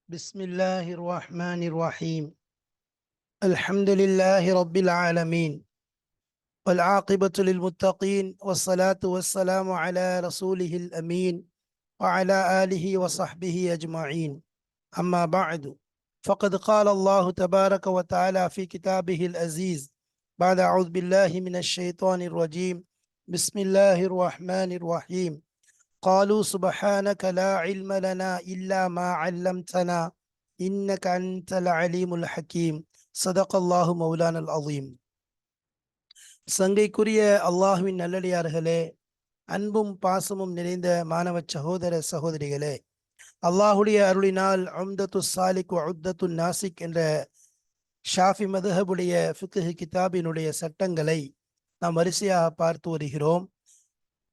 بسم الله الرحمن الرحيم. الحمد لله رب العالمين، والعاقبة للمتقين، والصلاة والسلام على رسوله الأمين وعلى آله وصحبه أجمعين. أما بعد، فقد قال الله تبارك وتعالى في كتابه العزيز بعد أعوذ بالله من الشيطان الرجيم. بسم الله الرحمن الرحيم. قالوا سبحانك لا علم لنا إلا ما علمتنا إنك أنت العليم الحكيم. صدق الله مولانا العظيم. சங்கைக்குரிய அல்லாஹுவின் நல்லடியார்களே, அன்பும் பாசமும் நிறைந்த மாணவ சகோதர சகோதரிகளே, அல்லாஹுடைய அருளினால் உம்தத்து சாலிக் உத்தத்து நாசிக் என்ற ஷாஃபி மதுஹபுடைய ஃபிக்ஹ் கிதாபினுடைய சட்டங்களை நாம் வரிசையாக பார்த்து வருகிறோம்.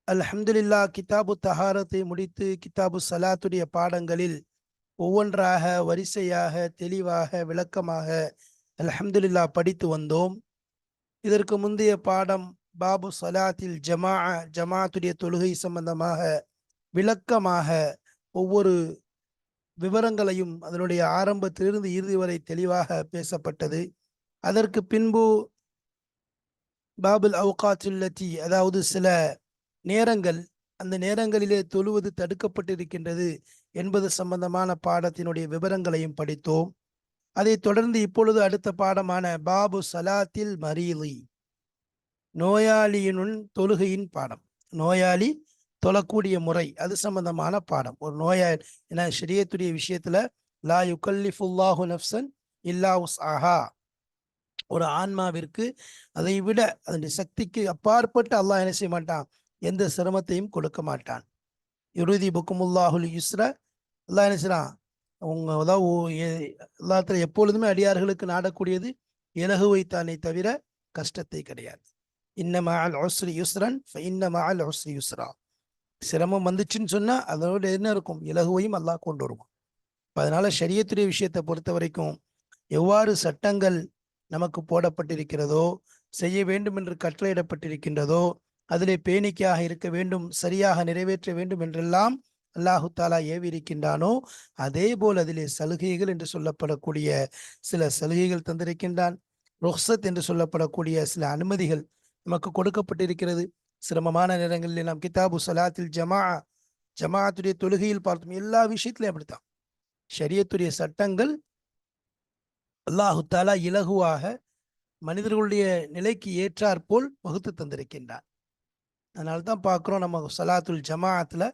அல்ஹம்துலில்லா, கிதாபு தஹாரத்தை முடித்து கிதாபு சலாத்துடைய பாடங்களில் ஒவ்வொன்றாக வரிசையாக தெளிவாக விளக்கமாக அல்ஹம்துலில்லா படித்து வந்தோம். இதற்கு முந்தைய பாடம் பாபு சலாத்தில் ஜமாத்துடைய தொழுகை சம்பந்தமாக விளக்கமாக ஒவ்வொரு விவரங்களையும் அதனுடைய ஆரம்பத்திலிருந்து இறுதி வரை தெளிவாக பேசப்பட்டது. அதற்கு பின்பு பாபுல் அவுகாத்துல்லத்தி, அதாவது சில நேரங்கள், அந்த நேரங்களிலே தொழுவது தடுக்கப்பட்டிருக்கின்றது என்பது சம்பந்தமான பாடத்தினுடைய விவரங்களையும் படித்தோம். அதை தொடர்ந்து இப்பொழுது அடுத்த பாடமான பாபு சலாத்தில் மரீலி, நோயாளியினுள் தொழுகையின் பாடம். நோயாளி தொழக்கூடிய முறை, அது சம்பந்தமான பாடம். ஒரு நோயாளி என ஷரியத்துடைய விஷயத்துல லா யுகல்லிஃபுல்லாஹு நஃப்ஸன் இல்லா உஸ்ஆஹா, ஒரு ஆன்மாவிற்கு அதை விட அதனுடைய சக்திக்கு அப்பாற்பட்டு அல்லாஹ் என்ன செய்ய மாட்டான், எந்த சிரமத்தையும் கொடுக்க மாட்டான். இறுதி புக்குமுல்லாஹுல் யுஸ்ர, அல்லாஹ் என்ன செய்யறான், அவங்க அதாவது எப்பொழுதுமே அடியார்களுக்கு நாடக்கூடியது இலகுவைத்தானே தவிர கஷ்டத்தை கிடையாது. இன்ன மஅல் உஸ்ரி யுஸ்ரன் ஃபஇன்ன மஅல் உஸ்ரி யுஸ்ரா. சிரமம் வந்துச்சுன்னு சொன்னா அதோட என்ன இருக்கும், இலகுவையும் அல்லாஹ் கொண்டு வருவான். அதனால ஷரியத்துடைய விஷயத்தை பொறுத்த வரைக்கும் எவ்வாறு சட்டங்கள் நமக்கு போடப்பட்டிருக்கிறதோ, செய்ய வேண்டும் என்று கட்டளையிடப்பட்டிருக்கின்றதோ, அதிலே பேணிக்கையாக இருக்க வேண்டும், சரியாக நிறைவேற்ற வேண்டும் என்றெல்லாம் அல்லாஹு தாலா ஏவி இருக்கின்றானோ, அதே போல் அதிலே சலுகைகள் என்று சொல்லப்படக்கூடிய சில சலுகைகள் தந்திருக்கின்றான். ருஹ்சத் என்று சொல்லப்படக்கூடிய சில அனுமதிகள் நமக்கு கொடுக்கப்பட்டிருக்கிறது. சிரமமான நேரங்களில் நாம் கிதாபு சலாத்தில் ஜமாத்துடைய தொழுகையில் பார்த்தோம். எல்லா விஷயத்திலையும் அப்படித்தான். ஷரியத்துடைய சட்டங்கள் அல்லாஹு தாலா இலகுவாக மனிதர்களுடைய நிலைக்கு ஏற்றாற்போல் வகுத்து தந்திருக்கின்றான். அதனால தான் பார்க்குறோம், நம்ம சலாத்துல் ஜமாஅத்துல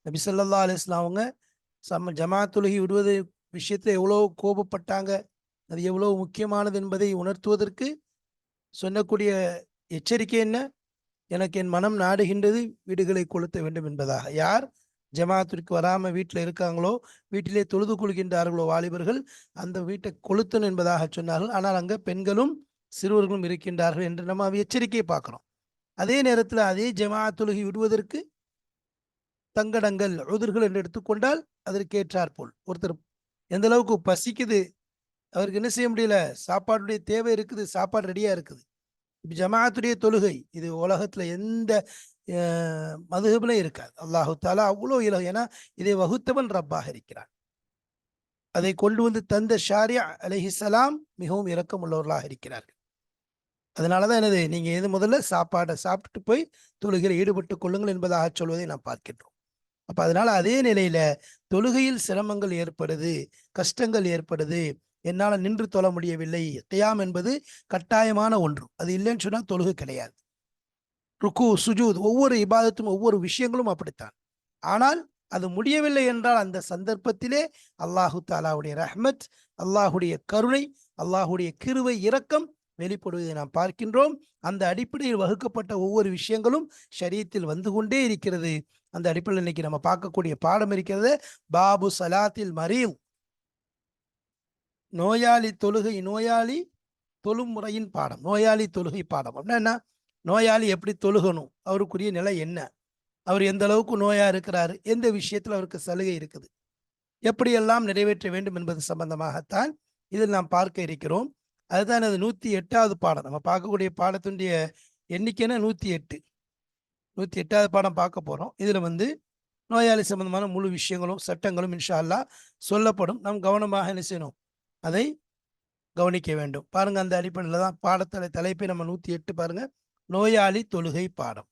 நபி ஸல்லல்லாஹு அலைஹி வஸல்லம் அவங்க ஜமாத்துலகி விடுவது விஷயத்துல எவ்வளோ கோபப்பட்டாங்க, அது எவ்வளோ முக்கியமானது என்பதை உணர்த்துவதற்கு சொன்னக்கூடிய எச்சரிக்கை என்ன, எனக்கு என் மனம் நாடுகின்றது வீடுகளை கொளுத்த வேண்டும் என்பதாக. யார் ஜமாத்திற்கு வராம வீட்டில் இருக்காங்களோ, வீட்டிலே தொழுது கொள்கின்றார்களோ வாலிபர்கள், அந்த வீட்டை கொளுத்தணும் என்பதாக சொன்னார்கள். ஆனால் அங்க பெண்களும் சிறுவர்களும் இருக்கின்றார்கள் என்று நம்ம எச்சரிக்கையை பார்க்கிறோம். அதே நேரத்தில் அதே ஜமாத்துலகி விடுவதற்கு தங்கடங்கள் உதிர்கள் என்று எடுத்துக்கொண்டால் அதற்கு ஏற்றாற்போல், ஒருத்தர் எந்த அளவுக்கு பசிக்குது, அவருக்கு என்ன செய்ய முடியல, சாப்பாடுடைய தேவை இருக்குது, சாப்பாடு ரெடியா இருக்குது. இப்ப ஜமாத்துடைய தொழுகை இது உலகத்துல எந்த மதுஹப்ல இருக்காது. அல்லாஹு தாலா அவ்வளோ இலகு, ஏன்னா இதை வகுத்தவன் ரப்பாக இருக்கிறான். அதை கொண்டு வந்து தந்த ஷாரியா அலைஹிஸ்ஸலாம் மிகவும் இரக்கம் உள்ளவர்களாக இருக்கிறார்கள். அதனாலதான் என்னது, நீங்க எது முதல்ல சாப்பாடை சாப்பிட்டுட்டு போய் தொழுகையில் ஈடுபட்டு கொள்ளுங்கள் என்பதாக சொல்வதை நாம் பார்க்கின்றோம். அப்ப அதனால அதே நிலையில தொழுகையில் சிரமங்கள் ஏற்படுது, கஷ்டங்கள் ஏற்படுது, என்னால நின்று தொழ முடியவில்லை. கியாம் என்பது கட்டாயமான ஒன்று, அது இல்லைன்னு சொன்னா தொழுகை கிடையாது. ருக்கு சுஜூத் ஒவ்வொரு இபாதத்தும் ஒவ்வொரு விஷயங்களும் அப்படித்தான். ஆனால் அது முடியவில்லை என்றால் அந்த சந்தர்ப்பத்திலே அல்லாஹு தாலாவுடைய ரஹ்மத், அல்லாஹுடைய கருணை, அல்லாஹுடைய கிருவை இரக்கம் வெளிப்படுவதை நாம் பார்க்கின்றோம். அந்த அடிப்படையில் வகுக்கப்பட்ட ஒவ்வொரு விஷயங்களும் ஷரீத்தில் வந்து கொண்டே இருக்கிறது. அந்த அடிப்படையில் இன்னைக்கு நம்ம பார்க்கக்கூடிய பாடம் இருக்கிறது பாபு சலாத்தில் மரீல், நோயாளி தொழுகை, நோயாளி தொழும் முறையின் பாடம். நோயாளி தொழுகை பாடம் அப்படின்னா என்ன, நோயாளி எப்படி தொழுகணும், அவருக்குரிய நிலை என்ன, அவர் எந்த அளவுக்கு நோயா இருக்கிறாரு, எந்த விஷயத்துல அவருக்கு சலுகை இருக்குது, எப்படியெல்லாம் நிறைவேற்ற வேண்டும் என்பது சம்பந்தமாகத்தான் இதில் நாம் பார்க்க இருக்கிறோம். அதுதான் அது 108வது பாடம். நம்ம பார்க்கக்கூடிய பாடத்தினுடைய எண்ணிக்கைன்னா 108வது பாடம் பார்க்க போறோம். இதுல நோயாளி சம்பந்தமான முழு விஷயங்களும் சட்டங்களும் இன்ஷா அல்லாஹ் சொல்லப்படும். நாம் கவனமாக என்ன செய்யணும், அதை கவனிக்க வேண்டும். பாருங்க, அந்த அடிப்படையில் தான் பாடத்தலை தலைப்பை நம்ம 108 பாருங்க, நோயாளி தொழுகை பாடம்.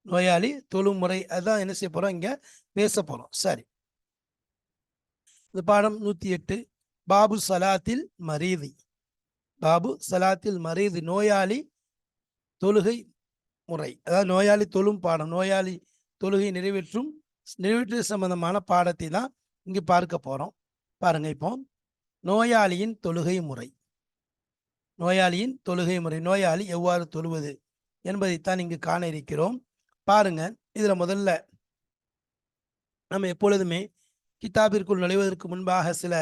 நோயாளி தொழுமுறை, அதுதான் என்ன செய்ய போறோம், இங்க பேச போறோம். சரி, இந்த பாடம் 108 பாபு சலாத்தில் மரீதி. பாபு சலாத்தில் மரீதி, நோயாளி தொழுகை முறை, அதாவது நோயாளி தொழும் பாடம், நோயாளி தொழுகை நிறைவேற்று சம்பந்தமான பாடத்தை தான் இங்கு பார்க்க போறோம். பாருங்க, இப்போ நோயாளியின் தொழுகை முறை. நோயாளியின் தொழுகை முறை, நோயாளி எவ்வாறு தொழுவது என்பதைத்தான் இங்கு காண இருக்கிறோம். பாருங்க, இதுல முதல்ல நம்ம எப்பொழுதுமே கிதாபிற்குள் நுழைவதற்கு முன்பாக சில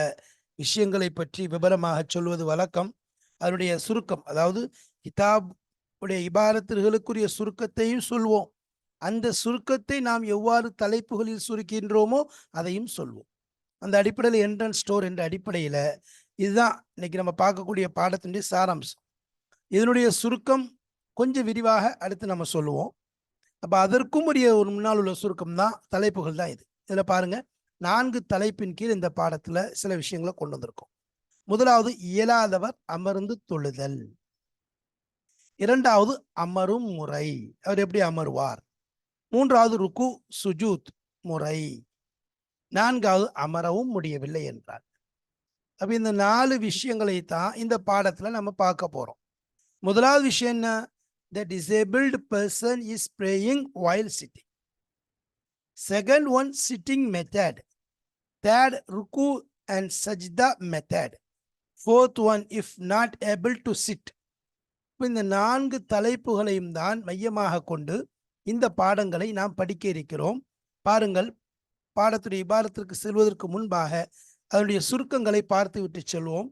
விஷயங்களை பற்றி விபரமாக சொல்வது வழக்கம். அதனுடைய சுருக்கம், அதாவது கிதாப் உடைய இபாரத்துகளுக்குரிய சுருக்கத்தையும் சொல்வோம். அந்த சுருக்கத்தை நாம் எவ்வாறு தலைப்புகளில் சுருக்கின்றோமோ அதையும் சொல்வோம். அந்த அடிப்படையில் என்ட்ரன்ஸ் ஸ்டோர் என்ற அடிப்படையில் இதுதான் இன்னைக்கு நம்ம பார்க்கக்கூடிய பாடத்தினுடைய சாராம்சம். இதனுடைய சுருக்கம் கொஞ்சம் விரிவாக அடுத்து நம்ம சொல்லுவோம். அப்போ அதற்கும் உரிய ஒரு முன்னால் உள்ள சுருக்கம் தான் தலைப்புகள் தான் இது. இதில் பாருங்க, 4 தலைப்பின் கீழ் இந்த பாடத்தில் சில விஷயங்களை கொண்டு வந்திருக்கோம். முதலாவது, இயலாதவர் அமர்ந்து தொழுதல். இரண்டாவது, அமரும் முறை, அவர் எப்படி அமருவார். மூன்றாவது, ருக்கு சுஜூத் முறை. நான்காவது, அமரவும் முடியவில்லை என்றார். அப்ப இந்த 4 விஷயங்களை தான் இந்த பாடத்துல நம்ம பார்க்க போறோம். முதலாவது விஷயம் என்ன, the disabled person is praying while sitting. Second one, sitting method. Third, ruku and sajda method. Fourth one, if not able to sit. இந்த 4 தலைப்புகளையும் தான் மையமாக கொண்டு இந்த பாடங்களை நாம் படிக்க இருக்கிறோம். பாருங்கள், பாடத்துடைய இபாரத்திற்கு செல்வதற்கு முன்பாக அதனுடைய சுருக்கங்களை பார்த்து விட்டு செல்வோம்.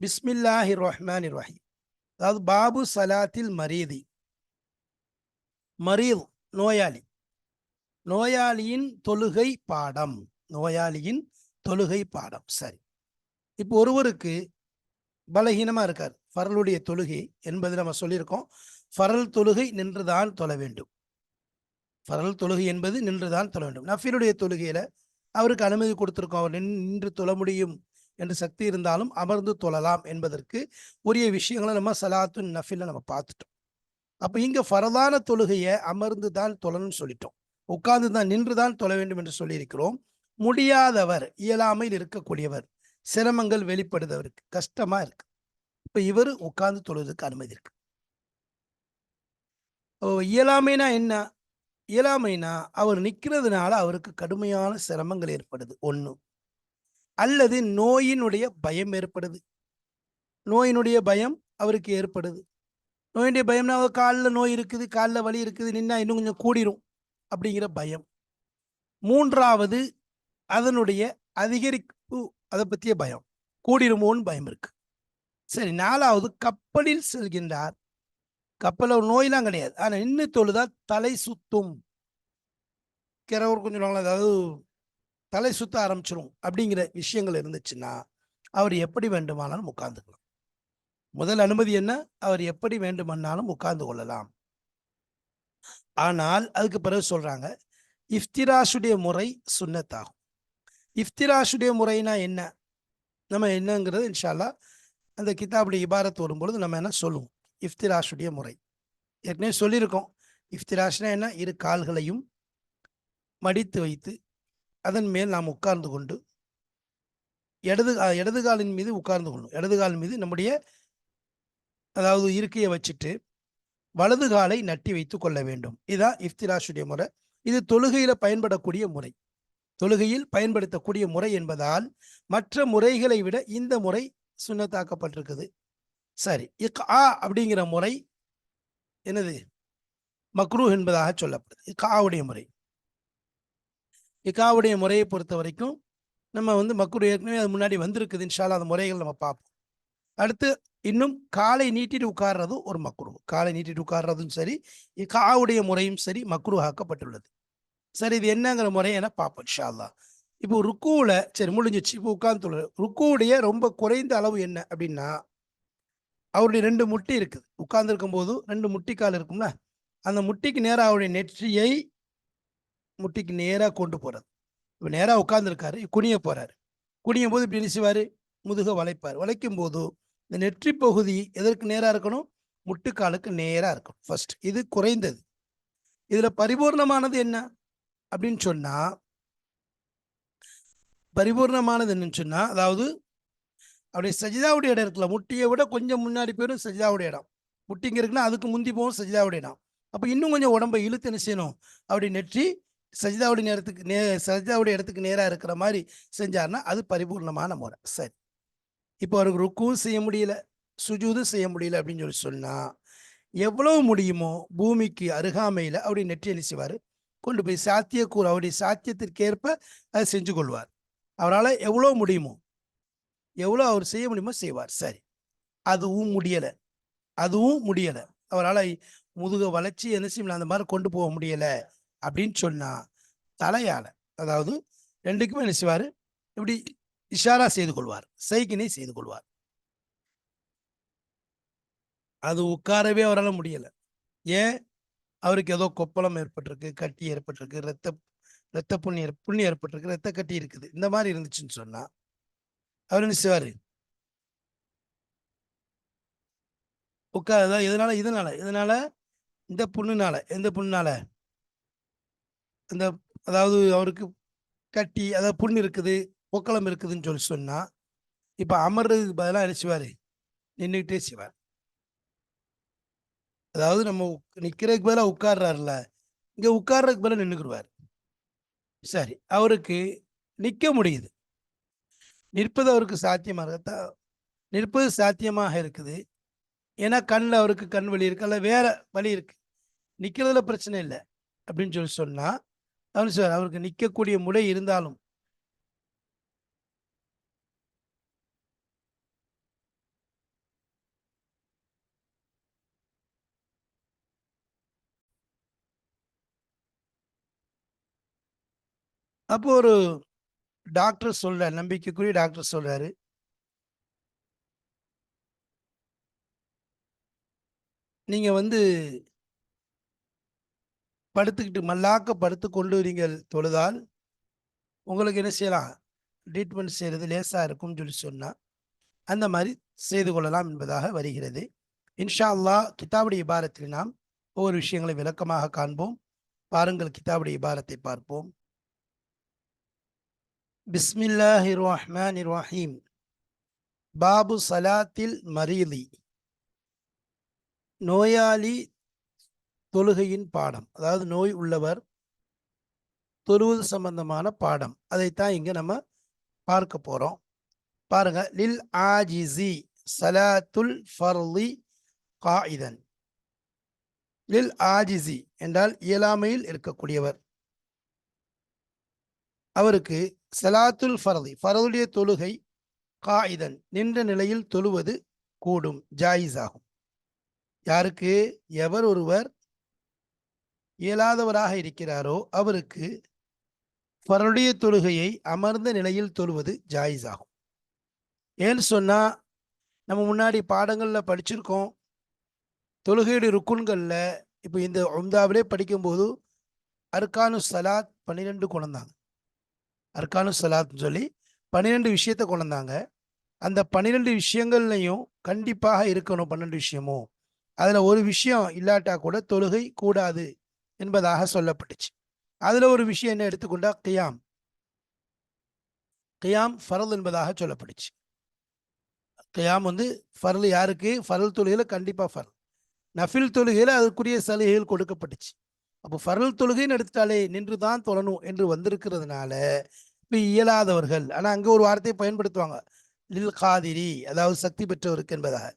பிஸ்மில்லாஹிர் ரஹ்மானிர் ரஹீம். அதாவது பாபு சலாத்தில் மரீதி. மரீத் நோயாளி, நோயாளியின் தொழுகை பாடம். நோயாளியின் தொழுகை பாடம். சரி, இப்போ ஒருவருக்கு பலகீனமா இருக்கார், ஃபரலுடைய தொழுகை என்பது நம்ம சொல்லியிருக்கோம். ஃபரல் தொழுகை நின்றுதான் தொழ வேண்டும். ஃபரல் தொழுகை என்பது நின்றுதான் தொழ வேண்டும். நஃபிலுடைய தொழுகையில அவருக்கு அனுமதி கொடுத்திருக்கோம், அவர் நின்று தொழ முடியும் என்று சக்தி இருந்தாலும் அமர்ந்து தொழலாம் என்பதற்கு உரிய விஷயங்களை நம்ம சலாத்து நஃபில நம்ம பார்த்துட்டோம். அப்ப இங்க ஃபரதான தொழுகையை அமர்ந்து தான் தொழணும்னு சொல்லிட்டோம், உட்கார்ந்து தான் நின்று தான் தொழ வேண்டும் என்று சொல்லியிருக்கிறோம். முடியாதவர், இயலாமையில் இருக்கக்கூடியவர், சிரமங்கள் வெளிப்படுதவருக்கு, கஷ்டமா இருக்கு, இப்ப இவர் உட்கார்ந்து தொழுவதற்கு அனுமதி இருக்கு. இயலாமைனா என்ன, இயலாமைனா அவர் நிற்கிறதுனால அவருக்கு கடுமையான சிரமங்கள் ஏற்படுது ஒண்ணு, அல்லது நோயினுடைய பயம் ஏற்படுது. நோயினுடைய பயம் அவருக்கு ஏற்படுது. நோயினுடைய பயம்னா காலில் நோய் இருக்குது, காலில் வலி இருக்குது, நின்னா இன்னும் கொஞ்சம் கூடிரும் அப்படிங்கிற பயம். மூன்றாவது, அதனுடைய அதிகரிப்பு, அதை பற்றிய பயம், கூடிருமோன்னு பயம் இருக்கு. சரி, நாலாவது, கப்பலில் செல்கின்றார். கப்பலில் ஒரு நோயெல்லாம் கிடையாது, ஆனால் நின்று தொழுதா தலை சுத்தும், கிரவர் கொஞ்சம், அதாவது தலை சுத்த ஆரம்பிச்சிடும் அப்படிங்கிற விஷயங்கள் இருந்துச்சுன்னா அவர் எப்படி வேண்டுமானாலும் உட்கார்ந்துக்கலாம். முதல் அனுமதி என்ன, அவர் எப்படி வேண்டுமானாலும் உட்கார்ந்து கொள்ளலாம். ஆனால் அதுக்கு பிறகு சொல்றாங்க, இஃப்திராஷுடைய முறை சுன்னத்தாகும். இஃப்திராஷுடைய முறைனா என்ன, நம்ம என்னங்கிறது இன்ஷா அல்லாஹ் அந்த கிதாபுடைய இபாரத் வரும்பொழுது நம்ம என்ன சொல்லுவோம். இஃப்திராஷுடைய முறை ஏற்கனவே சொல்லியிருக்கோம். இஃப்திராஷ்னா என்ன, இரு கால்களையும் மடித்து வைத்து அதன் மேல் நாம் உட்கார்ந்து கொண்டு இடது காலின் மீது உட்கார்ந்து கொள்ளணும். இடது காலின் மீது நம்முடைய அதாவது இருக்கையை வச்சுட்டு வலது காலை நட்டி வைத்து கொள்ள வேண்டும். இதுதான் இஃப்திராஷுடைய முறை. இது தொழுகையில பயன்படக்கூடிய முறை, தொழுகையில் பயன்படுத்தக்கூடிய முறை என்பதால் மற்ற முறைகளை விட இந்த முறை சுன்னத்தாக்கப்பட்டிருக்குது. சரி, இக்ஆ அப்படிங்கிற முறை என்னது, மக்ரூஹ் என்பதாக சொல்லப்படுது. இக்ஆவுடைய முறை, இக்காவுடைய முறையை பொறுத்த வரைக்கும் நம்ம மக்ரூஹ் ஏற்கனவே அது முன்னாடி வந்திருக்குது. இன்ஷா அல்லாஹ் அந்த முறைகள் நம்ம பார்ப்போம். அடுத்து இன்னும் காலை நீட்டிட்டு உட்கார்றதும் ஒரு மக்ரூஹ். காலை நீட்டிட்டு உட்கார்றதும் சரி, இக்காவுடைய முறையும் சரி மக்ரூஹ் ஆக்கப்பட்டுள்ளது. சரி, இது என்னங்கிற முறை என பார்ப்போம் இன்ஷா அல்லாஹ். இப்போ ருக்குல சரி முடிஞ்சிச்சு, இப்போ உட்கார்ந்து ருக்குவுடைய ரொம்ப குறைந்த அளவு என்ன அப்படின்னா, அவருடைய 2 முட்டி இருக்குது, உட்கார்ந்து இருக்கும் போது 2 முட்டிக்கால் இருக்கும்ல, அந்த முட்டிக்கு நேராக அவருடைய நெற்றியை முட்டிக்கு நேராக கொண்டு போகிறது. இப்போ நேராக உட்கார்ந்துருக்காரு, குனிய போகிறாரு. குனியும் போது இப்படி என்ன செய்வார், முதுக வளைப்பார். வளைக்கும் போது இந்த நெற்றி பகுதி எதற்கு நேராக இருக்கணும், முட்டுக்காலுக்கு நேராக இருக்கணும் ஃபர்ஸ்ட். இது குறைந்தது. இதில் பரிபூர்ணமானது என்ன அப்படின்னு சொன்னால், பரிபூர்ணமானது என்னன்னு சொன்னால், அதாவது அப்படியே சஜிதாவுடைய இடம் இருக்குல்ல, முட்டியை விட கொஞ்சம் முன்னாடி போயிடும் சஜிதாவுடைய இடம். முட்டிங்க இருக்குன்னா அதுக்கு முந்தி போகும் சஜிதாவுடைய இடம். அப்போ இன்னும் கொஞ்சம் உடம்பை இழுத்து என்ன செய்யணும், அப்படி நெற்றி சஜிதாவுடைய நேரத்துக்கு சஜிதாவுடைய இடத்துக்கு நேராக இருக்கிற மாதிரி செஞ்சார்னா அது பரிபூர்ணமான முறை. சரி, இப்போ அவருக்கு ருக்கும் செய்ய முடியல, சுஜூதும் செய்ய முடியல அப்படின்னு சொன்னால், எவ்வளவு முடியுமோ பூமிக்கு அருகாமையில் அப்படி நெற்றி என்ன செய்வார், கொண்டு போய் சாத்தியக்கூறு அவருடைய சாத்தியத்திற்கேற்ப அதை செஞ்சு கொள்வார். அவரால் எவ்வளோ முடியுமோ, எவ்வளோ அவர் செய்ய முடியுமோ செய்வார். சரி, அதுவும் முடியலை, அதுவும் முடியலை, அவரால் முதுக வளைச்சி என்ன செய்யல, அந்த மாதிரி கொண்டு போக முடியலை அப்படின்னு சொன்னால், தலையால், அதாவது ரெண்டுக்குமே என்ன செய்வார், இப்படி இஷாரா செய்து கொள்வார், சைக்கினை செய்து கொள்வார். அது உட்காரவே அவரால் முடியலை. ஏன், அவருக்கு ஏதோ கொப்பளம் ஏற்பட்டிருக்கு, கட்டி ஏற்பட்டிருக்கு, ரத்த புண்ணி ஏற்பட்டிருக்கு, ரத்த கட்டி இருக்குது, இந்த மாதிரி இருந்துச்சுன்னு சொன்னா அவர் என்ன செய்வார், உட்காரதான். இதனால இதனால இந்த புண்ணுனால, எந்த புண்ணுனால, இந்த அதாவது அவருக்கு கட்டி, அதாவது புண்ணு இருக்குது, பொக்களம் இருக்குதுன்னு சொல்லி சொன்னா, இப்ப அமர்றதுக்கு பதிலாக என்ன செய்வார், நின்றுக்கிட்டே செய்வார். அதாவது நம்ம நிற்கிறதுக்கு பதிலாக உட்கார்றாருல, இங்க உட்கார்றதுக்கு பதிலாக நின்றுக்குருவார். சரி, அவருக்கு நிற்க முடியுது, நிற்பது அவருக்கு சாத்தியமாக நிற்பது சாத்தியமாக இருக்குது. ஏன்னா கண்ணில் அவருக்கு கண் வலி இருக்கு, அல்ல வேற வலி இருக்கு, நிற்கிறதுல பிரச்சனை இல்லை அப்படின்னு சொல்லி சொன்னா, அவனு சார் அவருக்கு நிற்கக்கூடிய முறை இருந்தாலும் அப்போ ஒரு டாக்டர் சொல்றாரு, நம்பிக்கைக்குரிய டாக்டர் சொல்றாரு, நீங்க படுத்துக்கிட்டு மல்லாக்க படுத்து கொண்டு நீங்கள் தொழுதால் உங்களுக்கு என்ன செய்யலாம், ட்ரீட்மெண்ட் செய்யறது லேசா இருக்கும்னு சொல்லி சொன்னா, அந்த மாதிரி செய்து கொள்ளலாம் என்பதாக வருகிறது. இன்ஷா அல்லாஹ் கிதாபுடைய இபாரத்தில் நாம் ஒவ்வொரு விஷயங்களை விளக்கமாக காண்போம். பாருங்கள், கிதாபுடைய இபாரத்தை பார்ப்போம். பிஸ்மில்லாஹிர் ரஹ்மானிர் ரஹீம். பாபு சலாத்தில் மரீலி, நோயாளி தொழுகையின் பாடம், அதாவது நோய் உள்ளவர் தொழுவது சம்பந்தமான பாடம், அதைத்தான் இங்க நம்ம பார்க்க போறோம். பாருங்க, லில் ஆஜிசி சலாத்துல் ஃபர்லி காயிதன். லில் ஆஜிசி என்றால் இயலாமையில் இருக்கக்கூடியவர், அவருக்கு சலாத்துல் ஃபர்லி ஃபர்லுடைய தொழுகை காயிதன் நின்ற நிலையில் தொழுவது கூடும், ஜாயிஸ் ஆகும். யாருக்கு, எவர் ஒருவர் இயலாதவராக இருக்கிறாரோ அவருக்கு ஃபர்லுடைய தொழுகையை அமர்ந்த நிலையில் தொழுவது ஜாயிஸ் ஆகும். ஏன்னு சொன்னா, நம்ம முன்னாடி பாடங்களில் படிச்சிருக்கோம், தொழுகையுடைய ருக்குன்களில் இப்போ இந்த உம்தாவிலே படிக்கும்போது அர்கானு சலாத் 12 கொண்டாங்க. அர்கானு சலாத்னு சொல்லி 12 விஷயத்தை கொண்டாங்க. அந்த 12 விஷயங்கள்லையும் கண்டிப்பாக இருக்கணும் 12 விஷயமும். அதில் ஒரு விஷயம் இல்லாட்டா கூட தொழுகை கூடாது என்பதாக சொல்லப்பட்டுச்சு. அதில் ஒரு விஷயம் என்ன எடுத்துக்கொண்டா, கியாம். கியாம் ஃபரல் என்பதாக சொல்லப்பட்டுச்சு. கியாம் ஃபரல் யாருக்கு, ஃபரல் தொழுகையில் கண்டிப்பாக ஃபரல். நஃபில் தொழுகையில் அதுக்குரிய சலுகைகள் கொடுக்கப்பட்டுச்சு. அப்போ ஃபரல் தொழுகைன்னு எடுத்துட்டாலே நின்று தான் தொழணும் என்று வந்திருக்கிறதுனால இப்போ இயலாதவர்கள், ஆனால் அங்கே ஒரு வார்த்தையை பயன்படுத்துவாங்க, லில் காதிரி, அதாவது சக்தி பெற்றவருக்கு என்பதாக.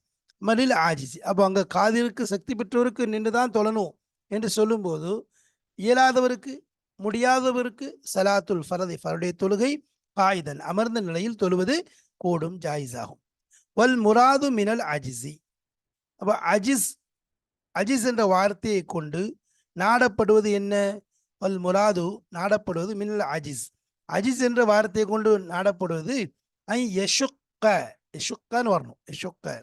மலில் ஆஜிசி, அப்போ அங்கே காதிருக்கு சக்தி பெற்றவருக்கு நின்று தான் தொழணும் என்று சொல்லும்போது, இயலாதவருக்கு முடியாதவருக்கு சலாத்துல் ஃபரதி ஃபருடைய தொழுகை காயிதன் அமர்ந்த நிலையில் தொழுவது கூடும், ஜாயிஸ் ஆகும். வல் முராது மினல் அஜிசி, அப்போ அஜிஸ், அஜிஸ் என்ற வார்த்தையை கொண்டு நாடப்படுவது என்ன, வல் முராது நாடப்படுவது மினல் அஜிஸ், அஜிஸ் என்ற வார்த்தையை கொண்டு நாடப்படுவது ஐ யஷுக்க, யஷுக்கன்னு வரணும், யஷுக்க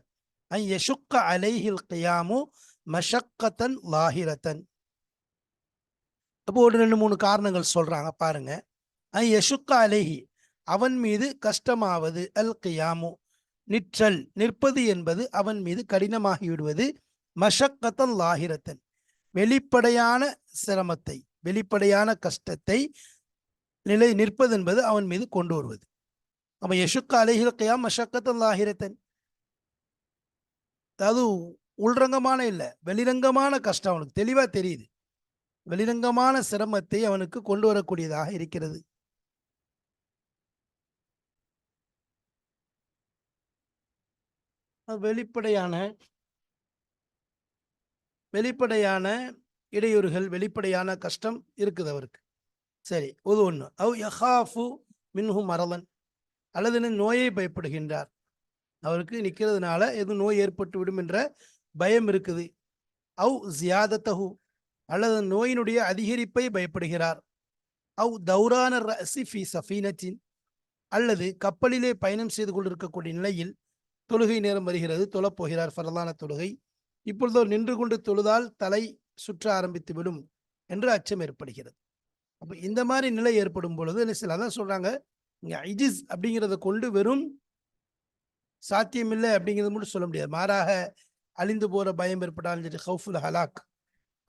ஐ யஷுக்க அலைஹில் கியாமு மஷக்கத்தன் லாஹிரத்தன், அப்போ ஒரு 2-3 காரணங்கள் சொல்றாங்க பாருங்க. யஷுக்க அலைஹி, அவன் மீது கஷ்டமாவது, அல் கியாமு, நிற்பது என்பது அவன் மீது கடினமாகி விடுவது, மஷக்கத்தல் லாஹிரத்தன், வெளிப்படையான சிரமத்தை, வெளிப்படையான கஷ்டத்தை நிற்பது என்பது அவன் மீது கொண்டு வருவது. அப்ப யஷுக்க அலைஹில் கியாம் மஷக்கத்தல் லாஹிரத்தன், அதாவது உள்ரங்கமான இல்ல, வெளிரங்கமான கஷ்டம் அவனுக்கு தெளிவா தெரியுது. வெளிரங்கமான சிரமத்தை அவனுக்கு கொண்டு வரக்கூடியதாக இருக்கிறது. வெளிப்படையான வெளிப்படையான இடையூறுகள், வெளிப்படையான கஷ்டம் இருக்குது அவருக்கு. சரி, இது ஒண்ணு. அவ் யஹாஃபு மின்ஹு மரலன், அல்லது நோயை பயப்படுகின்றார், அவருக்கு நிற்கிறதுனால எதுவும் நோய் ஏற்பட்டு விடும் என்ற பயம் இருக்குது. அவ் ஜியாதத்தஹு, அல்லது நோயினுடைய அதிகரிப்பை பயப்படுகிறார். அவ் தௌரான ரஸி ஃபி சஃபீனத்தின், அல்லது கப்பலிலே பயணம் செய்து கொண்டிருக்கக்கூடிய நிலையில் தொழுகை நேரம் வருகிறது, தொழப்போகிறார், ஃபரலான தொழுகை. இப்பொழுது நின்று கொண்டு தொழுதால் தலை சுற்ற ஆரம்பித்து விடும் என்று அச்சம் ஏற்படுகிறது. அப்போ இந்த மாதிரி நிலை ஏற்படும் பொழுது சில அதான் சொல்றாங்க, இங்க ஐஜிஸ் அப்படிங்கிறத கொண்டு வெறும் சாத்தியமில்லை அப்படிங்கிறது மட்டும் சொல்ல முடியாது. மாறாக அழிந்து போற பயம் ஏற்பட்டாலும் சரி, ஹவுஃபுல் ஹலாக்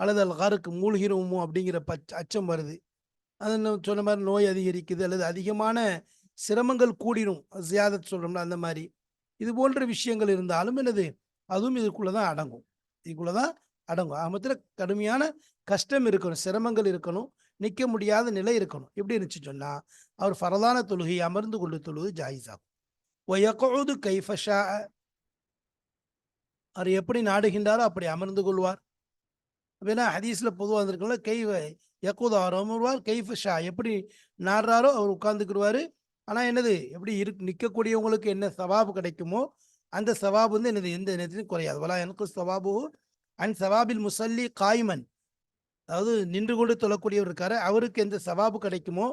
அல்லது அல் ஹருக்கு, மூழ்கிறோமோ அப்படிங்கிற அச்சம் வருது. அது சொன்ன மாதிரி நோய் அதிகரிக்குது, அல்லது அதிகமான சிரமங்கள் கூடிடும், ஜியாதத் சொல்றோம்னா அந்த மாதிரி. இது போன்ற விஷயங்கள் இருந்தாலும் என்னது, அதுவும் இதுக்குள்ளதான் அடங்கும், இதுக்குள்ளதான் அடங்கும். ஆமத்துல கடுமையான கஷ்டம் இருக்கணும், சிரமங்கள் இருக்கணும், நிற்க முடியாத நிலை இருக்கணும். எப்படி இருந்துச்சு சொன்னா, அவர் ஃபரலான தொழுகை அமர்ந்து கொண்டு தொழுது ஜாயிஸாகும். ஒயகூது கைஃபஷா, அவர் எப்படி நாடுகின்றாரோ அப்படி அமர்ந்து கொள்வார். அப்படின்னா ஹதீஸ்ல பொதுவாக வந்திருக்கல, யக்கூத், அவர் அமர்வார், கைஃபஷா, எப்படி நாடுறாரோ அவர் உட்கார்ந்துக்கிடுவாரு. ஆனா என்னது, எப்படி நிற்கக்கூடியவங்களுக்கு என்ன சவாபு கிடைக்குமோ அந்த சவாபு வந்து என்னது எந்த நேரத்திலும் குறையாது. வலா எனக்கு சவாபு அண்ட் சவாபில் முசல்லி காய்மன், அதாவது நின்று கொண்டு தொழக்கூடியவர் இருக்காரு, அவருக்கு எந்த சவாபு கிடைக்குமோ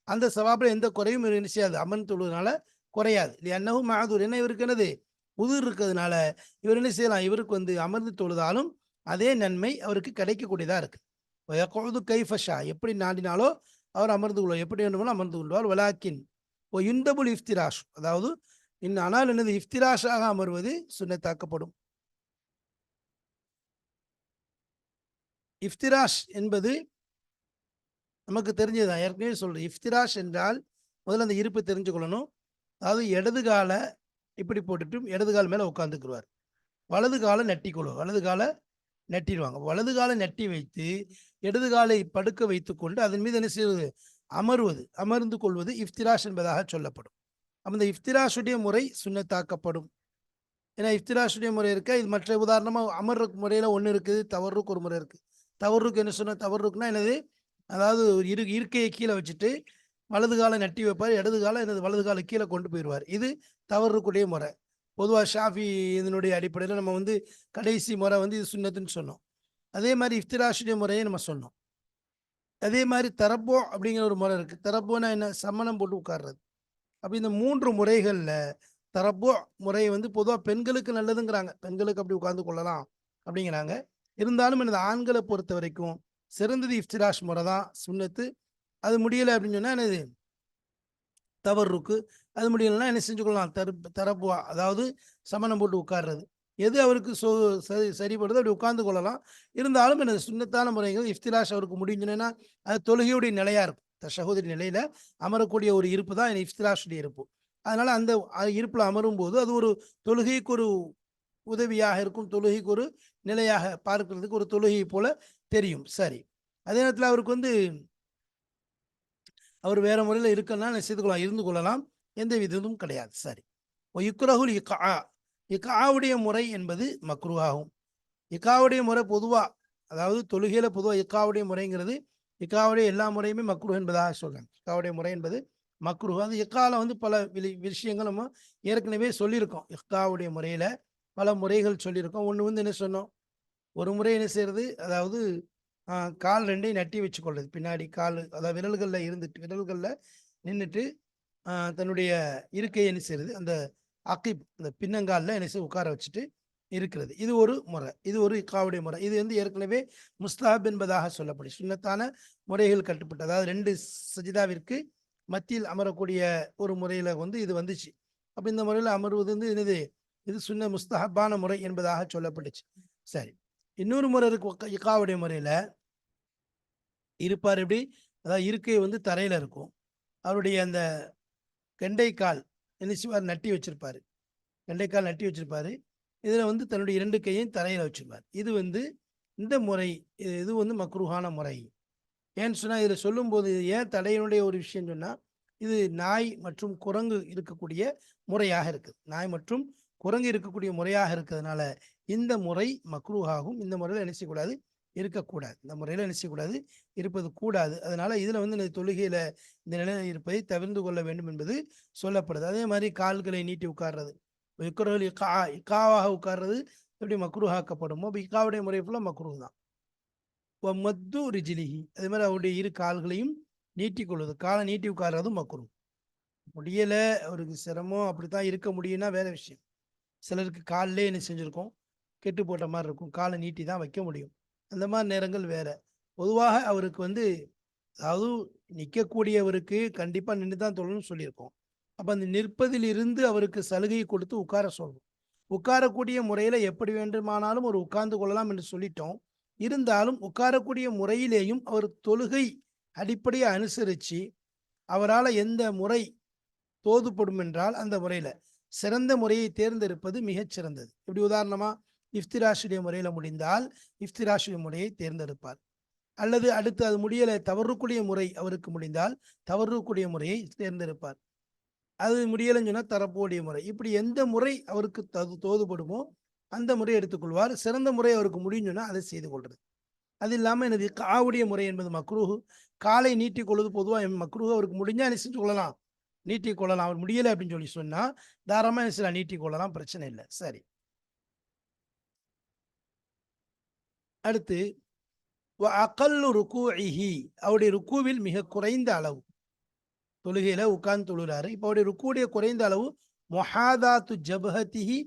அந்த சவாபில் எந்த குறையும் செய்யாது, அமர்ந்து தொழுவதனால குறையாது. என்னவும் மாதூர், என்ன இவருக்கு என்னது உதிர் இருக்கிறதுனால இவர் என்ன செய்யலாம், இவருக்கு வந்து அமர்ந்து தொழுதாலும் அதே நன்மை அவருக்கு கிடைக்கக்கூடியதா இருக்கு. கைஃபஷா, எப்படி நாடினாலோ அவர் அமர்ந்து கொள்வார், எப்படி வேண்டுமானோ அமர்ந்து கொள்வார். வலாக்கின் ஓ யுந்தபுல் இஃப்திராஷ், அதாவது ஆனால் என்னது இஃப்திராஷாக அமர்வது சுன்னத்தாக்கப்படும். இஃப்திராஷ் என்பது நமக்கு தெரிஞ்சதுதான், ஏற்கனவே சொல்றேன். இஃப்திராஷ் என்றால் முதல்ல அந்த இருப்பு தெரிஞ்சு கொள்ளணும். அதாவது இடது காலை இப்படி போட்டுட்டு இடது கால் மேல உட்காந்துக்குருவார், வலது காலை நெட்டி கொள்வார், வலது காலை நெட்டிடுவாங்க. வலது காலை நெட்டி வைத்து இடது காலை படுக்க வைத்து கொண்டு அதன் மீது என்ன செய்வது, அமர்வது, அமர்ந்து கொள்வது இஃப்திராஷ் என்பதாக சொல்லப்படும். அந்த இஃப்திராஷுடைய முறை சுன்னத்தாக்கப்படும். ஏன்னா இஃப்திராஷுடைய முறை இருக்க, இது மற்ற உதாரணமாக அமர்ற முறையில் ஒன்று இருக்குது, தவறுக்கு ஒரு முறை இருக்குது. தவறுக்கு என்ன சொன்ன, தவறுக்குன்னா என்னது, அதாவது ஒரு இருக்கையை கீழே வச்சுட்டு வலது காலை நட்டி வைப்பார், இடது காலை என்னது வலது காலை கீழே கொண்டு போயிடுவார். இது தவறுக்குடைய முறை. பொதுவாக ஷாஃபி இதனுடைய அடிப்படையில் நம்ம வந்து கடைசி முறை வந்து இது சுன்னத்துன்னு சொன்னோம். அதே மாதிரி இஃப்திராஷுடைய முறையை நம்ம சொன்னோம். அதே மாதிரி தரப்போ அப்படிங்கிற ஒரு முறை இருக்குது. தரப்போனா என்ன, சம்மணம் போட்டு உட்கார்றது. அப்போ இந்த 3 முறைகளில் தரப்போ முறை வந்து பொதுவாக பெண்களுக்கு நல்லதுங்கிறாங்க, பெண்களுக்கு அப்படி உட்கார்ந்து கொள்ளலாம் அப்படிங்கிறாங்க. இருந்தாலும் எனது ஆண்களை பொறுத்த வரைக்கும் சிறந்தது இஃப்திராஷ் முறை தான் சுன்னத்து. அது முடியலை அப்படின்னு சொன்னால் என்னது தவறுக்கு, அது முடியலைன்னா என்ன செஞ்சு கொள்ளலாம், தரப்புவா, அதாவது சமணம் போட்டு உட்கார்றது. எது அவருக்கு சரிப்படுது அப்படி உட்கார்ந்து கொள்ளலாம். இருந்தாலும் எனது சுன்னத்தான முறைகள் இஃப்திராஷ் அவருக்கு முடிஞ்சுன்னா அது தொழுகையுடைய நிலையா இருக்கும். தஷஹூத் நிலையில அமரக்கூடிய ஒரு இருப்பு தான் இஃப்திராஷுடைய இருப்பு. அதனால அந்த இருப்புல அமரும் போது அது ஒரு தொழுகைக்கு ஒரு உதவியாக இருக்கும், தொழுகைக்கு ஒரு நிலையாக பார்க்கிறதுக்கு ஒரு தொழுகை போல தெரியும். சரி, அதே நேரத்தில் அவருக்கு வந்து அவர் வேற முறையில் இருக்கனால செய்து கொள்ளலாம், இருந்து கொள்ளலாம், எந்த விதமும் கிடையாது. சரி, யுக்ரஹுல் இகா, இகாவுடைய முறை என்பது மக்ரூ ஆகும். இகாவுடைய முறை பொதுவா, அதாவது தொழுகையில பொதுவாக இக்காவுடைய முறைங்கிறது, இக்காவுடைய எல்லா முறையுமே மக்ரூ என்பதாக சொல்றாங்க. இக்காவுடைய முறை என்பது மக்ரூ. அது இக்கால வந்து பல விஷயங்கள் நம்ம ஏற்கனவே சொல்லியிருக்கோம். இக்காவுடைய முறையில பல முறைகள் சொல்லியிருக்கோம். ஒன்று வந்து என்ன சொன்னோம், ஒரு முறை என்ன செய்யறது, அதாவது கால் ரெண்டையும் நட்டி வச்சுக்கொள்றது, பின்னாடி கால், அதாவது விரல்களில் இருந்துட்டு, விரல்களில் நின்றுட்டு தன்னுடைய இருக்கையை என்ன செய்யறது, அந்த அக்கிப், அந்த பின்னங்காலில் என்ன செய்ய உட்கார வச்சுட்டு இருக்கிறது. இது ஒரு முறை, இது ஒரு இக்காவுடைய முறை. இது வந்து ஏற்கனவே முஸ்தஹப் என்பதாக சொல்லப்படும் சுன்னத்தான முறைகள் கட்டுப்பட்டு, அதாவது 2 சஜிதாவிற்கு மத்தியில் அமரக்கூடிய ஒரு முறையில வந்து இது வந்துச்சு. அப்ப இந்த முறையில அமர்வது வந்து என்னது, இது சுன்ன முஸ்தஹப்பான முறை என்பதாக சொல்லப்பட்டுச்சு. சரி, இன்னொரு முறை இருக்கு இக்காவுடைய முறையில இருப்பார் எப்படி, அதாவது இருக்கை வந்து தரையில இருக்கும். அவருடைய அந்த கெண்டைக்கால் என்ன செய்வார், நட்டி வச்சிருப்பாரு. கெண்டைக்கால் நட்டி வச்சிருப்பாரு. இதுல வந்து தன்னுடைய 2 கையையும் தரையில வச்சிருப்பார். இது வந்து இந்த முறை, இது வந்து மக்ரூஹான முறை. ஏன்னு சொன்னா இதுல சொல்லும்போது ஏன் தடையினுடைய ஒரு விஷயம் சொன்னா, இது நாய் மற்றும் குரங்கு இருக்கக்கூடிய முறையாக இருக்குது. நாய் மற்றும் குரங்கு இருக்கக்கூடிய முறையாக இருக்கிறதுனால இந்த முறை மக்ரூஹாகும். இந்த முறையில் என்ன செய்யக்கூடாது, இருக்கக்கூடாது. இந்த முறையில் என்ன செய்யக்கூடாது, இருப்பது கூடாது. அதனால இதுல வந்து இந்த தொழுகையில இந்த நிலையில் இருப்பதை தவிர்த்து கொள்ள வேண்டும் என்பது சொல்லப்படுது. அதே மாதிரி கால்களை நீட்டி உட்கார்றது, இக்ரஹுல் இக்கா, இக்காவாக உட்கார்றது எப்படி மக்ரூஹாக்கப்படுமோ இக்காவுடைய முறை ஃபுல்லாக மக்ரூஹ் தான். மத்து ரிஜிலிஹி, அதே மாதிரி அவருடைய 2 கால்களையும் நீட்டி கொள்வது, காலை நீட்டி உட்கார்றதும் மக்ரூஹ். முடியல, அவருக்கு சிரமம், அப்படித்தான் இருக்க முடியும்னா வேற விஷயம். சிலருக்கு காலிலே என்ன செஞ்சிருக்கும், கெட்டு போட்ட மாதிரி இருக்கும், காலை நீட்டி தான் வைக்க முடியும். அந்த மாதிரி நேரங்கள் வேற. பொதுவாக அவருக்கு வந்து, அதாவது நிற்கக்கூடியவருக்கு கண்டிப்பாக நின்று தான் தொழணும்னு சொல்லியிருக்கோம். அப்போ அந்த நிற்பதில் இருந்து அவருக்கு சலுகையை கொடுத்து உட்கார சொல்லணும். உட்காரக்கூடிய முறையில் எப்படி வேண்டுமானாலும் ஒரு உட்கார்ந்து கொள்ளலாம் என்று சொல்லிட்டோம். இருந்தாலும் உட்காரக்கூடிய முறையிலேயும் அவர் தொழுகை அடிப்படையை அனுசரித்து அவரால் எந்த முறை தோதுப்படும் என்றால் அந்த முறையில் சிறந்த முறையை தேர்ந்தெடுப்பது மிகச் சிறந்தது. இப்படி உதாரணமா இஃப்திராஷுடைய முறையில் முடிந்தால் இஃப்திராஷுடைய முறையை தேர்ந்தெடுப்பார். அல்லது அடுத்து அது முடியலை, தவறுக்கூடிய முறை அவருக்கு முடிந்தால் தவறுக்கூடிய முறையை தேர்ந்தெடுப்பார். அது முடியலைன்னு சொன்னால் தரப்போடைய முறை. இப்படி எந்த முறை அவருக்கு தோதுபடுமோ அந்த முறையை எடுத்துக்கொள்வார். சிறந்த முறை அவருக்கு முடியும் சொன்னால் அதை செய்து கொள்வது. அது இல்லாமல் எனது காவுடைய முறை என்பது மக்ரூஹு. காலை நீட்டிக் கொள்வது பொதுவாக மக்ரூஹு. அவருக்கு முடிஞ்சால் என்ன செஞ்சு கொள்ளலாம், நீட்டிக் கொள்ளலாம். அவர் முடியலை அப்படின்னு சொல்லி சொன்னால் தாராளமாக என்ன செய்யலாம், நீட்டிக் கொள்ளலாம், பிரச்சனை இல்லை. சரி, அடுத்து அகல்லு ருக்கூஇஹி, அவருடைய ருக்கூவில் மிக குறைந்த அளவு, தொழுகையில உட்கார்ந்து தொழுகிறாரு. இப்போ அவருடைய ருக்கூடைய குறைந்த அளவு மொஹாதாத்து ஜபஹதிஹி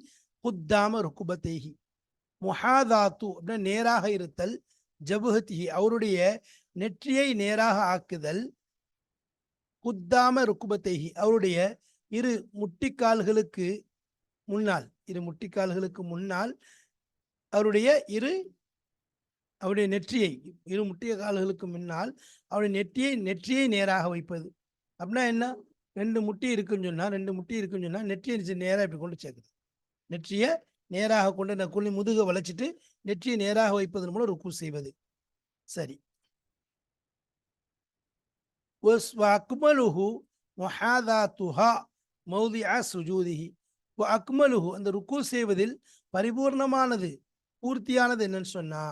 குத்தாம ருக்குபத்தேஹி. மொஹாதாத்து அப்படின்னா நேராக இருத்தல், ஜபஹதிஹி அவருடைய நெற்றியை நேராக ஆக்குதல், குத்தாம ருக்குபத்தேஹி அவருடைய 2 முட்டிக்கால்களுக்கு முன்னால், 2 முட்டிக்கால்களுக்கு முன்னால் அவருடைய அவருடைய நெற்றியை, 2 முட்டிய கால்களுக்கு முன்னால் அவருடைய நெற்றியை நேராக வைப்பது. அப்படின்னா என்ன, 2 முட்டி இருக்குன்னு சொன்னா, 2 முட்டி இருக்குன்னு சொன்னா நெற்றியை நேராக இப்படி கொண்டு சேர்க்குது. நெற்றியை நேராக கொண்டு நான் குழி முதுக வளைச்சிட்டு நெற்றியை நேராக வைப்பதன் மூலம் ருக்கு செய்வது. சரி, அக்மலுஹு முஹாதாத்துஹா மௌதிஅ சுஜூதிஹி. அக்மலுஹு அந்த ருக்கு செய்வதில் பரிபூர்ணமானது, பூர்த்தியானது என்னன்னு சொன்னா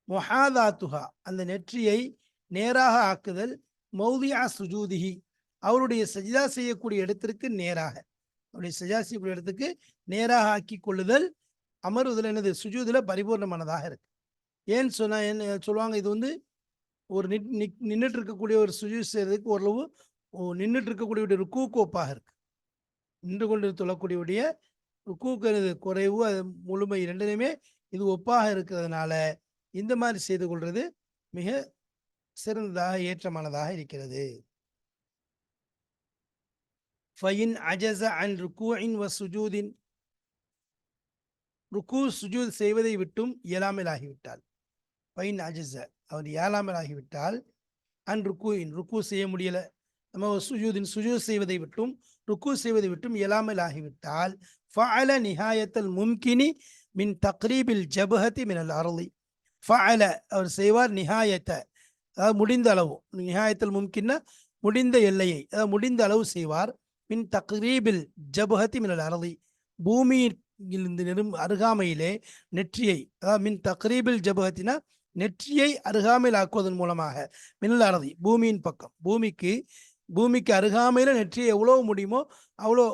மொஹாதாத்துஹா அந்த நெற்றியை நேராக ஆக்குதல், மௌதிஅ சுஜூதிஹி அவருடைய சஜிதா செய்யக்கூடிய இடத்திற்கு நேராக, அவருடைய சஜிதா செய்யக்கூடிய இடத்துக்கு நேராக ஆக்கி கொள்ளுதல் அமர்வதில் என்னது, சுஜூதில் பரிபூர்ணமானதாக இருக்கு. ஏன்னு சொன்னா என்ன சொல்லுவாங்க, இது வந்து ஒரு நின்றுட்டு இருக்கக்கூடிய ஒரு சுஜூ செய்யறதுக்கு ஓரளவு நின்றுட்டு இருக்கக்கூடிய ருக்கூக்கு ஒப்பாக இருக்கு. நின்று கொண்டு தொழக்கூடியவுடைய ருக்கூக்கு குறைவு அது முழுமை ரெண்டுலையுமே இது ஒப்பாக இருக்கிறதுனால இந்த மாதிரி செய்து கொள்வது மிக சிறந்ததாக ஏற்றமானதாக இருக்கிறது. ஃபைன் அஜஸ அன் ருக்கூஇன் வ சுஜூதின், ருக்கு சுஜூத் செய்வதை விட்டும் இயலாமல் ஆகிவிட்டால், ஃபைன் அஜஸ அவர் இயலாமல் ஆகிவிட்டால், அன் ருக்கூஇன் ருக்கு செய்ய முடியல, நம்ம சுஜூதின் சுஜூத் செய்வதை விட்டும் ருக்கு செய்வதை விட்டும் இயலாமல் ஆகிவிட்டால், ஃபஅல நிஹாயத்தல் மும்கினி மின் தக்ரீபில் ஜபஹதி மினல் அர்லி. ஃபஅல அவர் செய்வார், நிஹாயத்தை அதாவது முடிந்த அளவு, நிஹாயத்தல் மும்கின்னா முடிந்த எல்லையை, அதாவது முடிந்த அளவு செய்வார், மின் தக்ரீபில் ஜபஹதி மினல் அர்லி பூமியிலிருந்து அருகாமையிலே நெற்றியை, அதாவது மின் தக்ரீபில் ஜபஹத்தினா நெற்றியை அருகாமையில் ஆக்குவதன் மூலமாக, மினல் அர்லி பூமியின் பக்கம், பூமிக்கு அருகாமையில் நெற்றியை எவ்வளவு முடியுமோ அவ்வளோ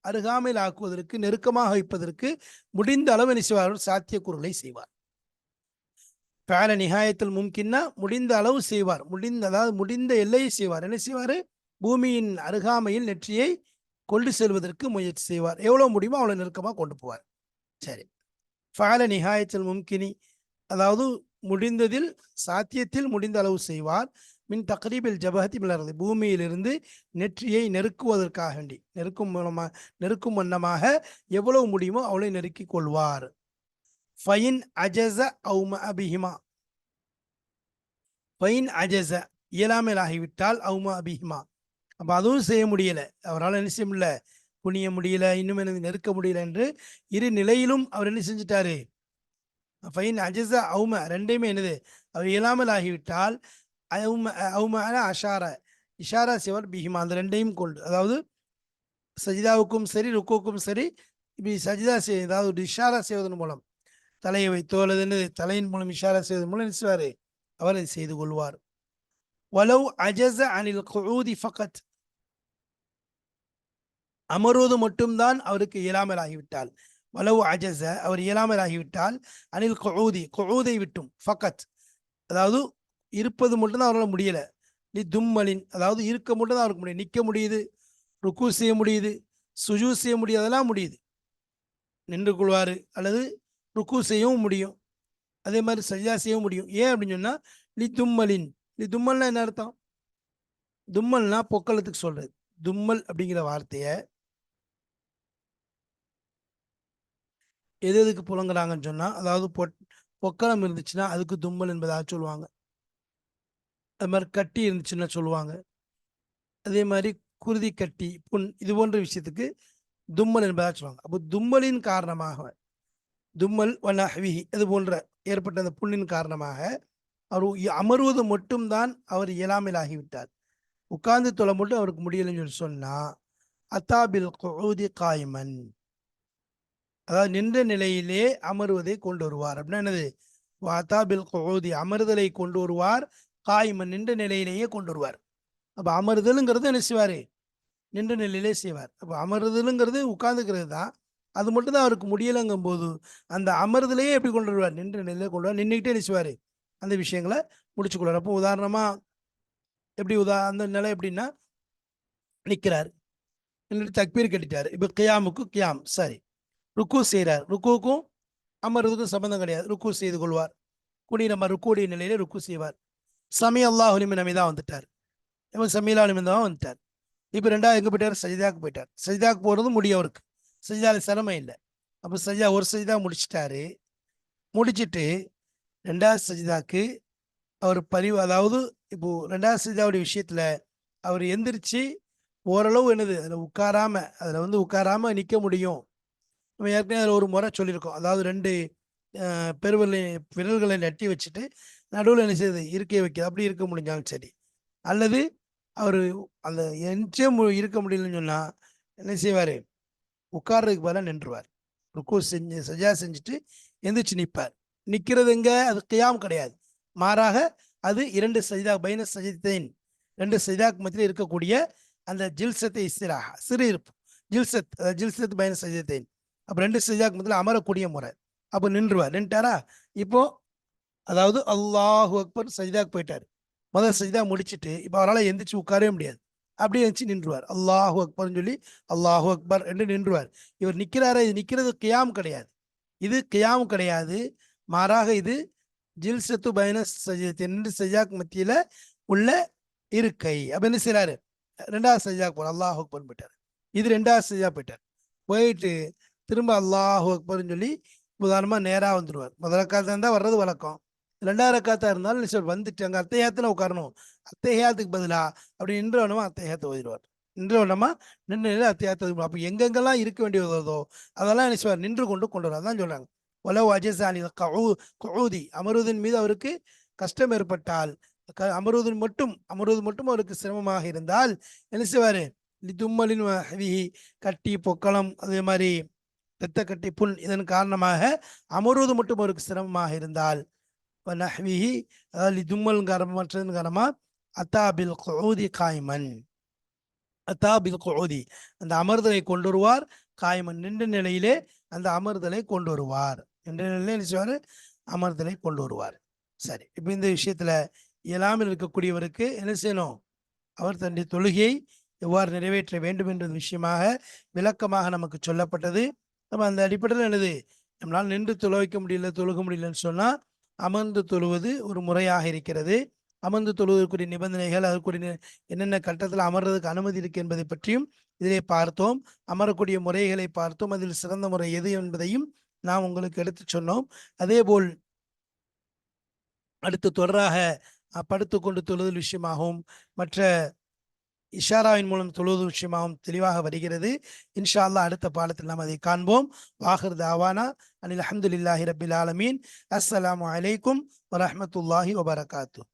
அருகாமையில் ஆக்குவதற்கு, நெருக்கமாக வைப்பதற்கு முடிந்த அளவு என்ன செய்வார், சாத்தியக்கூறுகளை செய்வார். ஃபஅல நிஹாயத்துல் மும்கின்னா முடிந்த அளவு செய்வார், அதாவது முடிந்த எல்லையை செய்வார். என்ன செய்வார், பூமியின் அருகாமையில் நெற்றியை கொண்டு செல்வதற்கு முயற்சி செய்வார். எவ்வளவு முடியுமோ அவ்வளவு நெருக்கமாக கொண்டு போவார். சரி, ஃபஅல நிஹாயத்துல் மும்கினி, அதாவது முடிந்ததில் சாத்தியத்தில் முடிந்த அளவு செய்வார். மின் தக்ரீபில் ஜபஹத்தி மிலர்து, பூமியிலிருந்து நெற்றியை நெருக்குவதற்காக வேண்டி, நெருக்கும் வண்ணமாக எவ்வளவு முடியுமோ அவ்வளவு நெருக்கிக் கொள்வார். ஃபயின் அஜஸ அவு மஅபிஹிமா, ஃபயின் அஜஸ இயலாமல் ஆகிவிட்டால் அவு மஅபிஹிமா, அப்போ அதுவும் செய்ய முடியல, அவரால் என்ன செய்ய முடியல, குனிய முடியல, இன்னும் எனக்கு நெருக்க முடியல என்று இரு நிலையிலும் அவர் என்ன செஞ்சிட்டாரு, ஃபைன் அஜஸ அவும ரெண்டையுமே என்னது, அவர் இயலாமல் ஆகிவிட்டால் அவும அஷார இஷாரா செய்வார் பிஹிமா, அந்த ரெண்டையும் கொண்டு, அதாவது சஜிதாவுக்கும் சரி ருக்குவுக்கும் சரி, இப்படி சஜிதா செய், அதாவது இஷாரா செய்வதன் மூலம் தலையை வைத்தோ அல்லது என்னது தலையின் மூலம் இஷாரா செய்வதன் மூலம் நினைச்சுவாரு அவர் அதை செய்து கொள்வார். வலவ் அஜஸ அனில் குஊதி ஃபகத், அமர்வது மட்டும்தான் அவருக்கு இயலாமல் ஆகிவிட்டால், வலவு அஜஸ அவர் இயலாமல் ஆகிவிட்டால், அனில் குஊதி குஊதை விட்டும், ஃபகத் அதாவது இருப்பது மட்டும்தான் அவரால் முடியல, நீ தும்மலின் அதாவது இருக்க மட்டும்தான் அவருக்கு முடியும், நிற்க முடியுது, ருக்கு செய்ய முடியுது, சுஜூ செய்ய முடியுது, அதெல்லாம் முடியுது, நின்று கொள்வார் அல்லது ருக்கு செய்யவும் முடியும், அதே மாதிரி சஜ்ஜா செய்யவும் முடியும். ஏன் அப்படின்னு சொன்னா லி தும்மலின், லி தும்மல்னா என்ன அர்த்தம், தும்மல்னா பொக்களத்துக்கு சொல்றது. தும்மல் அப்படிங்கிற வார்த்தையை எது எதுக்கு புழங்குறாங்கன்னு சொன்னா, அதாவது பொக்களம் இருந்துச்சுன்னா அதுக்கு தும்மல் என்பதாக சொல்லுவாங்க, அது மாதிரி கட்டி இருந்துச்சுன்னா சொல்லுவாங்க, அதே மாதிரி குருதி கட்டி புண் இது போன்ற விஷயத்துக்கு தும்மல் என்பதாக சொல்லுவாங்க. அப்போ தும்மலின் காரணமாக, தும்மல் வனஹ்விஹி அது போன்ற ஏற்பட்ட அந்த புண்ணின் காரணமாக அவர் அமர்வது மட்டும்தான் அவர் இயலாமல் ஆகிவிட்டார், உட்கார்ந்து தொலை மட்டும் அவருக்கு முடியலைன்னு சொல்லி சொன்னா அத்தாபில் குஊதி காயிமன், அதாவது நின்ற நிலையிலே அமருவதை கொண்டு வருவார். அப்படின்னா என்னது, அத்தாபில் குஊதி அமர்தலை கொண்டு வருவார், காயிமன் நின்ற நிலையிலேயே கொண்டு வருவார். அப்போ அமர்தலுங்கிறது என்ன செய்வார், நின்ற நிலையிலே செய்வார். அப்போ அமர்தலுங்கிறது உட்கார்ந்துக்கிறது தான், அது மட்டும் தான் அவருக்கு முடியலைங்கும் போது அந்த அமர்தலையே எப்படி கொண்டு வருவார், நின்ற நிலையிலே கொண்டு வருவார், நின்றுக்கிட்டே என்ன செய்வார் அந்த விஷயங்களை முடிச்சுக்கொள்வார். அப்போ உதாரணமா எப்படி அந்த நிலை எப்படின்னா, நிற்கிறார், தக்பீர் கட்டிட்டார், இப்போ கியாமுக்கு கியாம் சரி, ருக்கு செய்கிறார், ருக்குவுக்கும் அமர்றதுக்கும் சம்பந்தம் கிடையாது, ருக்கு செய்து கொள்வார், நம்ம ருக்குடைய நிலையில ருக்கு செய்வார். சமி அல்லாஹு லிமன் ஹமீதா வந்துட்டார், இவன் சமீலா லிமன் தான் வந்துட்டார். இப்போ ரெண்டாவது எங்கே போயிட்டார், சஜிதாக்கு போயிட்டார். சஜிதாக்கு போகிறதும் முடியும் அவருக்கு, சஜிதாவில் சிரமம் இல்லை. அப்போ சஜிதா ஒரு சஜிதா முடிச்சிட்டாரு, முடிச்சுட்டு ரெண்டாவது சஜிதாக்கு அவர் அதாவது இப்போ ரெண்டாவது சஜிதாவுடைய விஷயத்துல அவர் எந்திரிச்சு ஓரளவு என்னது அதில் உட்காராம, அதில் உட்காராம நிற்க முடியும். நம்ம ஏற்கனவே அதில் ஒரு முறை சொல்லியிருக்கோம், அதாவது ரெண்டு விரல்களை நட்டி வச்சுட்டு நடுவில் என்ன செய்யுது இருக்கை வைக்கிறது, அப்படி இருக்க முடிஞ்சாலும் சரி, அல்லது அவர் அந்த எஞ்சே இருக்க முடியலன்னு சொன்னா என்ன செய்வார், உட்கார்றதுக்கு பதிலாக நின்றுவார், ருக்கு சஜா செஞ்சுட்டு எந்திரிச்சு நிற்பார். நிற்கிறது எங்க, அது கியாம் கிடையாது, மாறாக அது இரண்டு சஜிதா பைன சஜிதேன், ரெண்டு சஜிதாக்கு மத்தியில் இருக்கக்கூடிய அந்த ஜில்சத்தை இஸ்திராஹ சிறு இருப்பு, ஜில்சத் பைன சஜிதேன், அப்போ ரெண்டு சஜிதாக்கு மத்தியில் அமரக்கூடிய முறை. அப்போ நின்றுவார், நின்ட்டாரா, இப்போ அதாவது அல்லாஹு அக்பர் சஜிதாக்கு போயிட்டார், முதல் சஜிதா முடிச்சுட்டு இப்போ அவரால் எந்திரிச்சு உட்காரவே முடியாது, அப்படியே எழுந்துச்சு நின்றுவார், அல்லாஹு அக்பர்னு சொல்லி அல்லாஹு அக்பர் என்று நின்றுவார். இவர் நிற்கிறாரா, இது நிற்கிறது கியாம் கிடையாது, இது கியாம் கிடையாது, மாறாக இது ஜில்சத்து பைன சஜிதத்தின் ரெண்டு சஜிதாக்கு மத்தியில் உள்ள இருக்கை. அப்போ என்ன செய்யறாரு, ரெண்டாவது சஜிதாக்கு போகிறார், அல்லாஹு அக்பர் போயிட்டார், இது ரெண்டாவது சஜிதா போயிட்டார், போயிட்டு திரும்ப அல்லாஹு அக்பர்னு சொல்லி உதாரணமாக நேராக வந்துடுவார். முதல் ரக்காத்தாக இருந்தால் வர்றது வழக்கம், ரெண்டாவது ரக்காத்தாக இருந்தாலும் நிச்சயம் வந்துட்டு அங்கே அத்தையாத்துல உட்காரணும், அத்தையாத்துக்கு பதிலாக அப்படி நின்று வேணுமா அத்தையாத்தை ஓதிடுவார், நின்று வேணுமா நின்று அத்தையாத்த. அப்போ எங்கெங்கெல்லாம் இருக்க வேண்டியதோ அதெல்லாம் நினைச்சுவார், நின்று கொண்டு வருவார். தான் சொல்கிறாங்க ஒலவு அஜசானி கஊதி, அமருவதன் மீது அவருக்கு கஷ்டம் ஏற்பட்டால், அமருவது மட்டும் அவருக்கு சிரமமாக இருந்தால் என்ன செய்வார், தும்மலின் கட்டி பொக்களம் அதே மாதிரி இரத்த கட்டி புண் இதன் காரணமாக அமருவது மட்டும் அவருக்கு சிரமமாக இருந்தால் நஹ்விஹி அதாவது தும்மல் மற்றதன் காரணமாக அத்தாபில் குஊதி காய்மன், அத்தாபில் குஊதி அந்த அமர்தலை கொண்டு வருவார், காய்மன் நின்ற நிலையிலே அந்த அமர்தலை கொண்டு வருவார், நின்ற நிலையிலே நினைச்சுவார் அமர்தலை கொண்டு வருவார். சரி, இப்போ இந்த விஷயத்துல இயலாமல் இருக்கக்கூடியவருக்கு என்ன செய்யணும், அவர் தன்னுடைய தொழுகையை எவ்வாறு நிறைவேற்ற வேண்டும் என்ற விஷயமாக விளக்கமாக நமக்கு சொல்லப்பட்டது. நம்ம அந்த அடிப்படையில் என்னது நம்மளால் நின்று தொழ வைக்க முடியல, தொழுக முடியலன்னு சொன்னா அமர்ந்து தொழுவது ஒரு முறையாக இருக்கிறது. அமர்ந்து தொழுவதற்குரிய நிபந்தனைகள், அதற்குரிய என்னென்ன கட்டத்தில் அமர்றதுக்கு அனுமதி இருக்கு என்பதை பற்றியும் இதிலே பார்த்தோம். அமரக்கூடிய முறைகளை பார்த்தோம். அதில் சிறந்த முறை எது என்பதையும் நாம் உங்களுக்கு எடுத்து சொன்னோம். அதேபோல் அடுத்து தொடராக படுத்துக்கொண்டு தொழுதல் விஷயமாகவும் மற்ற இஷாராவின் மூலம் தொழுவது விஷயமாகவும் தெளிவாக வருகிறது. இன்ஷா அல்லாஹ் அடுத்த பாடத்தில் நாம் அதை காண்போம். வாஹிர் தாவானா அனில் அல்ஹம்துலில்லாஹி ரப்பில் ஆலமீன். அஸ்ஸலாமு அலைக்கும் வரஹ்மத்துல்லாஹி வபரகாத்துஹு.